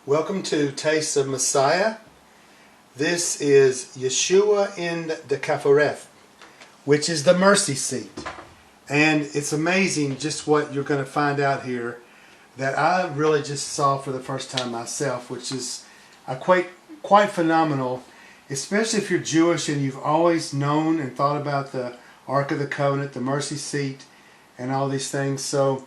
Welcome to Taste of Messiah. This is Yeshua in the Kafareth, which is the mercy seat. And it's amazing just what you're going to find out here that I really just saw for the first time myself, which is quite phenomenal, especially if you're Jewish and you've always known and thought about the Ark of the Covenant, the mercy seat, and all these things. So,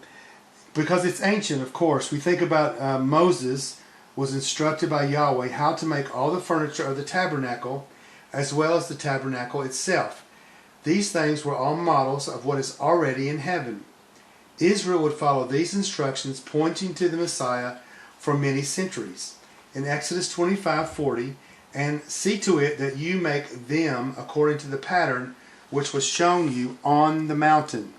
because it's ancient, of course, we think about Moses was instructed by Yahweh how to make all the furniture of the tabernacle as well as the tabernacle itself. These things were all models of what is already in heaven. Israel would follow these instructions pointing to the Messiah for many centuries. In Exodus 25:40, and see to it that you make them according to the pattern which was shown you on the mountain.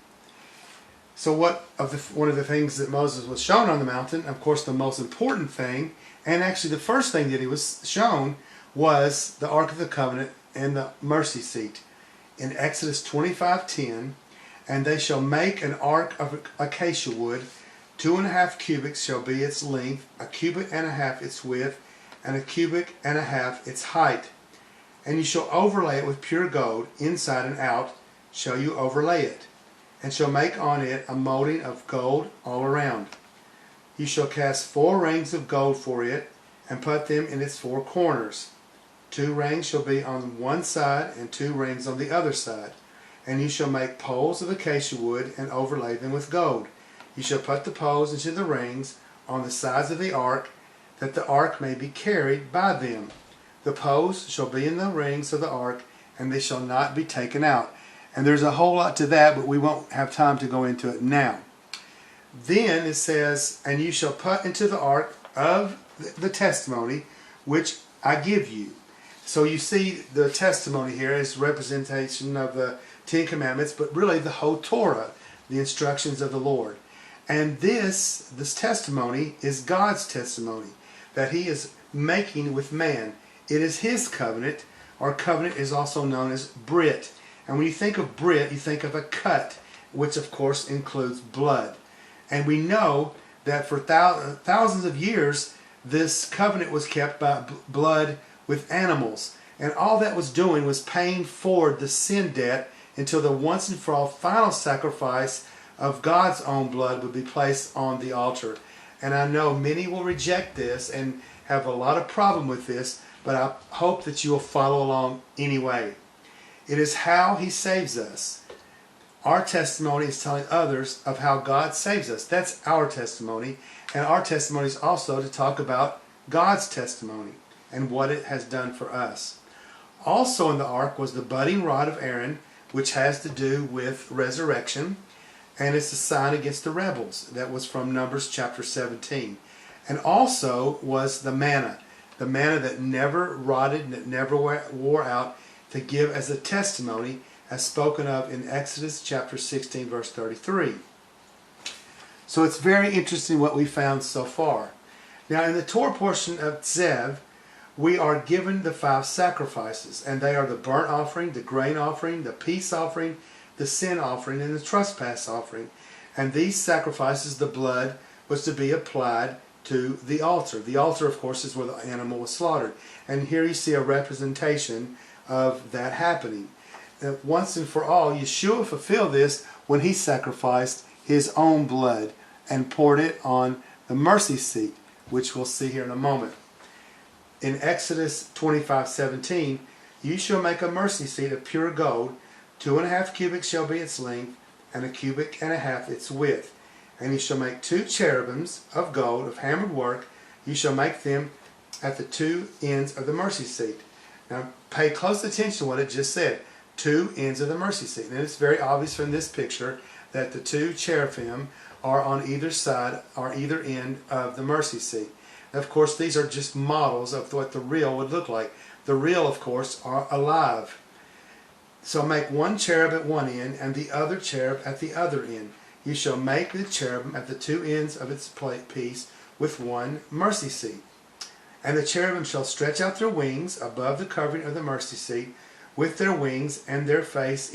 So one of the things that Moses was shown on the mountain, of course the most important thing, and actually the first thing that he was shown, was the Ark of the Covenant and the mercy seat. In Exodus 25:10, and they shall make an ark of acacia wood, 2.5 cubits shall be its length, 1.5 cubits its width, and 1.5 cubits its height. And you shall overlay it with pure gold, inside and out shall you overlay it, and shall make on it a molding of gold all around. You shall cast 4 rings of gold for it, and put them in its 4 corners. 2 rings shall be on one side, and 2 rings on the other side. And you shall make poles of acacia wood, and overlay them with gold. You shall put the poles into the rings on the sides of the ark, that the ark may be carried by them. The poles shall be in the rings of the ark, and they shall not be taken out. And there's a whole lot to that, but we won't have time to go into it now. Then it says, and you shall put into the ark of the testimony, which I give you. So you see the testimony here is representation of the 10 Commandments, but really the whole Torah, the instructions of the Lord. And this testimony is God's testimony that He is making with man. It is His covenant. Our covenant is also known as Brit. And when you think of Brit, you think of a cut, which of course includes blood. And we know that for thousands of years, this covenant was kept by blood with animals. And all that was doing was paying forward the sin debt until the once and for all final sacrifice of God's own blood would be placed on the altar. And I know many will reject this and have a lot of problem with this, but I hope that you will follow along anyway. It is how He saves us. Our testimony is telling others of how God saves us. That's our testimony. And our testimony is also to talk about God's testimony and what it has done for us. Also in the ark was the budding rod of Aaron, which has to do with resurrection. And it's a sign against the rebels. That was from Numbers chapter 17. And also was the manna that never rotted and that never wore out, to give as a testimony as spoken of in Exodus chapter 16 verse 33. So it's very interesting what we found so far. Now in the Torah portion of Zev, we are given the 5 sacrifices, and they are the burnt offering, the grain offering, the peace offering, the sin offering, and the trespass offering. And these sacrifices, the blood was to be applied to the altar. The altar, of course, is where the animal was slaughtered. And here you see a representation of that happening. Once and for all, Yeshua fulfilled this when He sacrificed His own blood and poured it on the mercy seat, which we'll see here in a moment. In Exodus 25:17, you shall make a mercy seat of pure gold, 2.5 cubits shall be its length, and 1.5 cubits its width. And you shall make 2 cherubims of gold of hammered work. You shall make them at the 2 ends of the mercy seat. Now pay close attention to what it just said. 2 ends of the mercy seat. And it's very obvious from this picture that the 2 cherubim are on either side or either end of the mercy seat. Now, of course, these are just models of what the real would look like. The real, of course, are alive. So make 1 cherub at one end and the other cherub at the other end. You shall make the cherubim at the 2 ends of its piece with 1 mercy seat. And the cherubim shall stretch out their wings above the covering of the mercy seat, with their wings and their face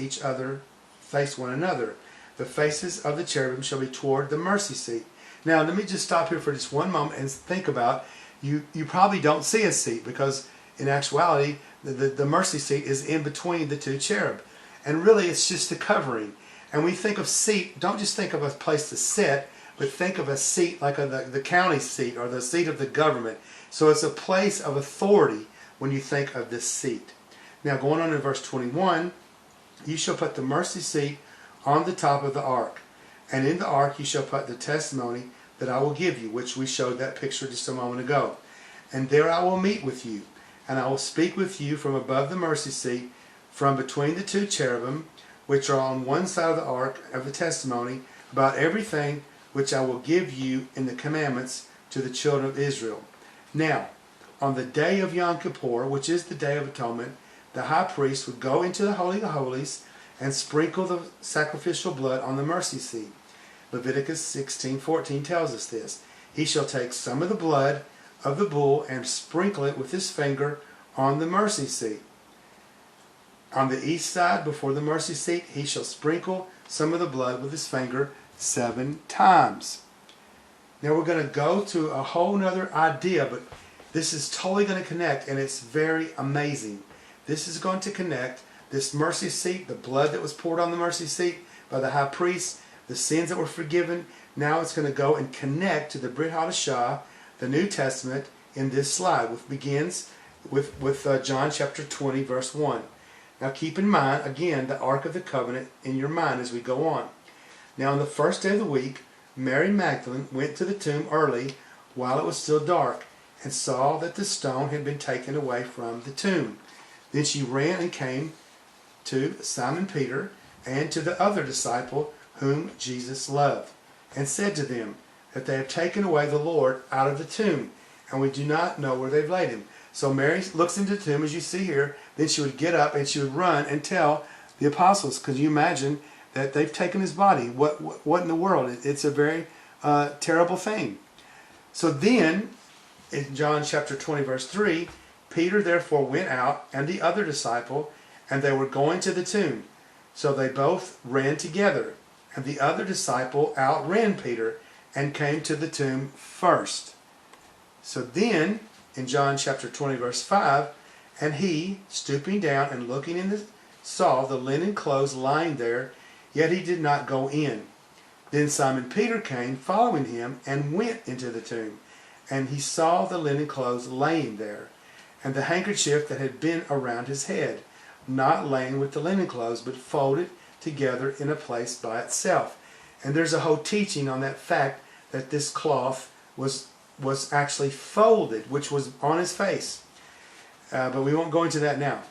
one another. The faces of the cherubim shall be toward the mercy seat. Now let me just stop here for just one moment and think about you probably don't see a seat, because in actuality the mercy seat is in between the two cherub. And really it's just a covering. And we think of seat, don't just think of a place to sit, but think of a seat like the county seat or the seat of the government. So it's a place of authority when you think of this seat. Now going on in verse 21, you shall put the mercy seat on the top of the ark, and in the ark you shall put the testimony that I will give you, which we showed that picture just a moment ago. And there I will meet with you, and I will speak with you from above the mercy seat, from between the two cherubim, which are on one side of the ark of the testimony, about everything which I will give you in the commandments to the children of Israel. Now, on the day of Yom Kippur, which is the Day of Atonement, the high priest would go into the Holy of Holies and sprinkle the sacrificial blood on the mercy seat. Leviticus 16:14 tells us this. He shall take some of the blood of the bull and sprinkle it with his finger on the mercy seat. On the east side, before the mercy seat, he shall sprinkle some of the blood with his finger 7 times. Now we're going to go to a whole nother idea, but this is totally going to connect, and it's very amazing. This is going to connect this mercy seat, the blood that was poured on the mercy seat by the high priest, the sins that were forgiven. Now it's going to go and connect to the Brit HaDasha, the New Testament, in this slide, which begins with John chapter 20, verse 1. Now keep in mind, again, the Ark of the Covenant in your mind as we go on. Now on the first day of the week, Mary Magdalene went to the tomb early while it was still dark, and saw that the stone had been taken away from the tomb. Then she ran and came to Simon Peter and to the other disciple whom Jesus loved, and said to them that they have taken away the Lord out of the tomb, and we do not know where they've laid him. So Mary looks into the tomb, as you see here. Then she would get up and she would run and tell the apostles, because you imagine that they've taken his body. What in the world? It's a very terrible thing. So then, in John chapter 20, verse 3, Peter therefore went out, and the other disciple, and they were going to the tomb. So they both ran together, and the other disciple outran Peter and came to the tomb first. So then, in John chapter 20, verse 5, and he, stooping down and looking in, saw the linen clothes lying there, yet he did not go in. Then Simon Peter came, following him, and went into the tomb. And he saw the linen clothes laying there, and the handkerchief that had been around his head, not laying with the linen clothes, but folded together in a place by itself. And there's a whole teaching on that fact that this cloth was actually folded, which was on his face. But we won't go into that now.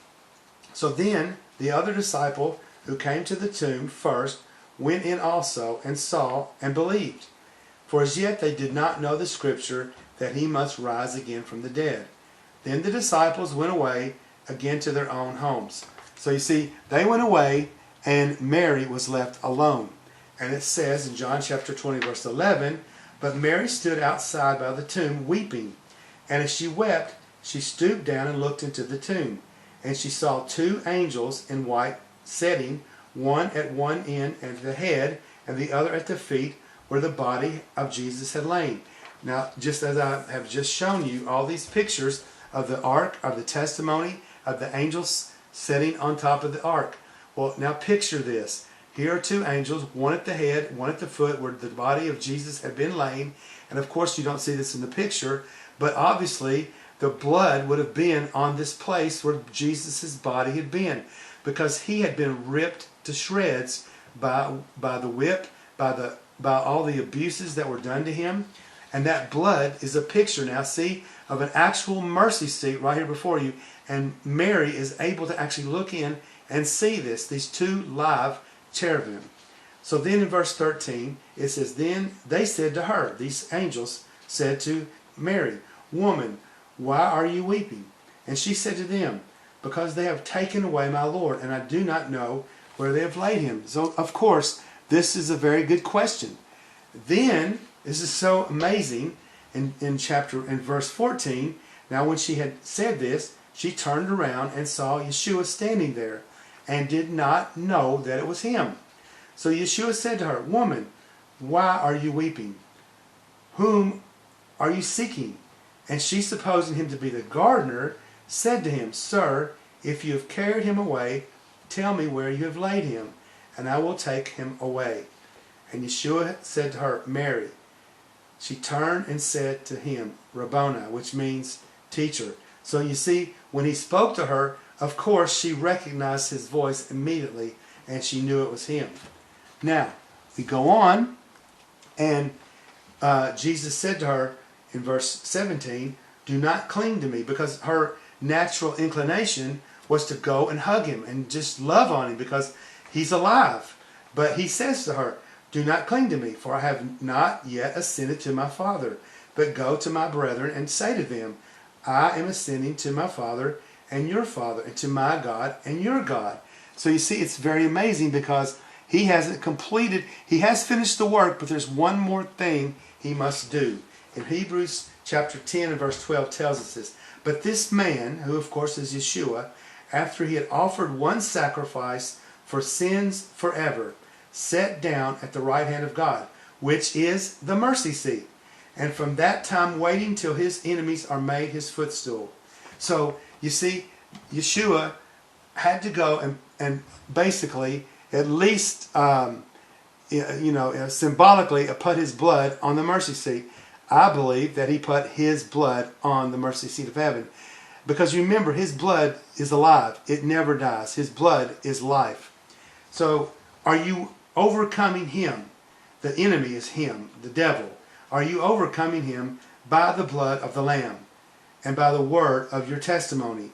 So then the other disciple who came to the tomb first went in also, and saw and believed. For as yet they did not know the scripture that he must rise again from the dead. Then the disciples went away again to their own homes. So you see, they went away and Mary was left alone. And it says in John chapter 20, verse 11, but Mary stood outside by the tomb weeping. And as she wept, she stooped down and looked into the tomb. And she saw 2 angels in white sitting, one at one end at the head, and the other at the feet, where the body of Jesus had lain. Now, just as I have just shown you, all these pictures of the ark, of the testimony, of the angels sitting on top of the ark. Well, now picture this. Here are 2 angels, one at the head, one at the foot, where the body of Jesus had been laying. And of course, you don't see this in the picture, but obviously the blood would have been on this place where Jesus' body had been, because he had been ripped to shreds by the whip, by all the abuses that were done to him. And that blood is a picture now, see, of an actual mercy seat right here before you. And Mary is able to actually look in and see this, these 2 live cherubim. So then in verse 13, it says, then they said to her, these angels said to Mary, woman, why are you weeping? And she said to them, because they have taken away my Lord, and I do not know where they have laid him. So, of course, this is a very good question. Then, this is so amazing, in verse 14, now when she had said this, she turned around and saw Yeshua standing there, and did not know that it was him. So Yeshua said to her, woman, why are you weeping? Whom are you seeking? And she, supposing him to be the gardener, said to him, Sir, if you have carried him away, tell me where you have laid him, and I will take him away. And Yeshua said to her, Mary. She turned and said to him, Rabboni, which means teacher. So you see, when he spoke to her, of course she recognized his voice immediately, and she knew it was him. Now, we go on, and Jesus said to her in verse 17, do not cling to me, because her natural inclination was to go and hug him and just love on him because he's alive. But he says to her, do not cling to me, for I have not yet ascended to my Father, but go to my brethren and say to them, I am ascending to my Father and your Father, and to my God and your God. So you see, it's very amazing because he hasn't completed, he has finished the work, but there's one more thing he must do. In Hebrews chapter 10 and verse 12 tells us this. But this man, who of course is Yeshua, after he had offered one sacrifice for sins forever, sat down at the right hand of God, which is the mercy seat, and from that time waiting till his enemies are made his footstool. So you see, Yeshua had to go and basically at least symbolically put his blood on the mercy seat. I believe that he put his blood on the mercy seat of heaven, because remember, his blood is alive. It never dies. His blood is life. So are you overcoming him? The enemy is him, the devil. Are you overcoming him by the blood of the Lamb and by the word of your testimony?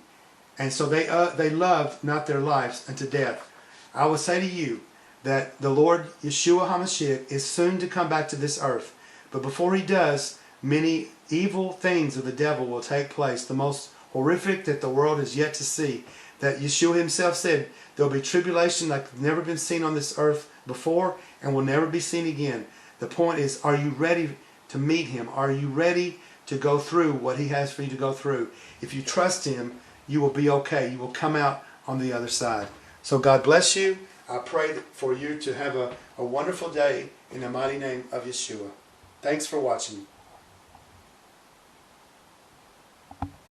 And so they loved not their lives unto death. I will say to you that the Lord Yeshua HaMashiach is soon to come back to this earth. But before he does, many evil things of the devil will take place, the most horrific that the world has yet to see. That Yeshua himself said there will be tribulation like never been seen on this earth before and will never be seen again. The point is, are you ready to meet him? Are you ready to go through what he has for you to go through? If you trust him, you will be okay. You will come out on the other side. So God bless you. I pray for you to have a wonderful day in the mighty name of Yeshua. Thanks for watching.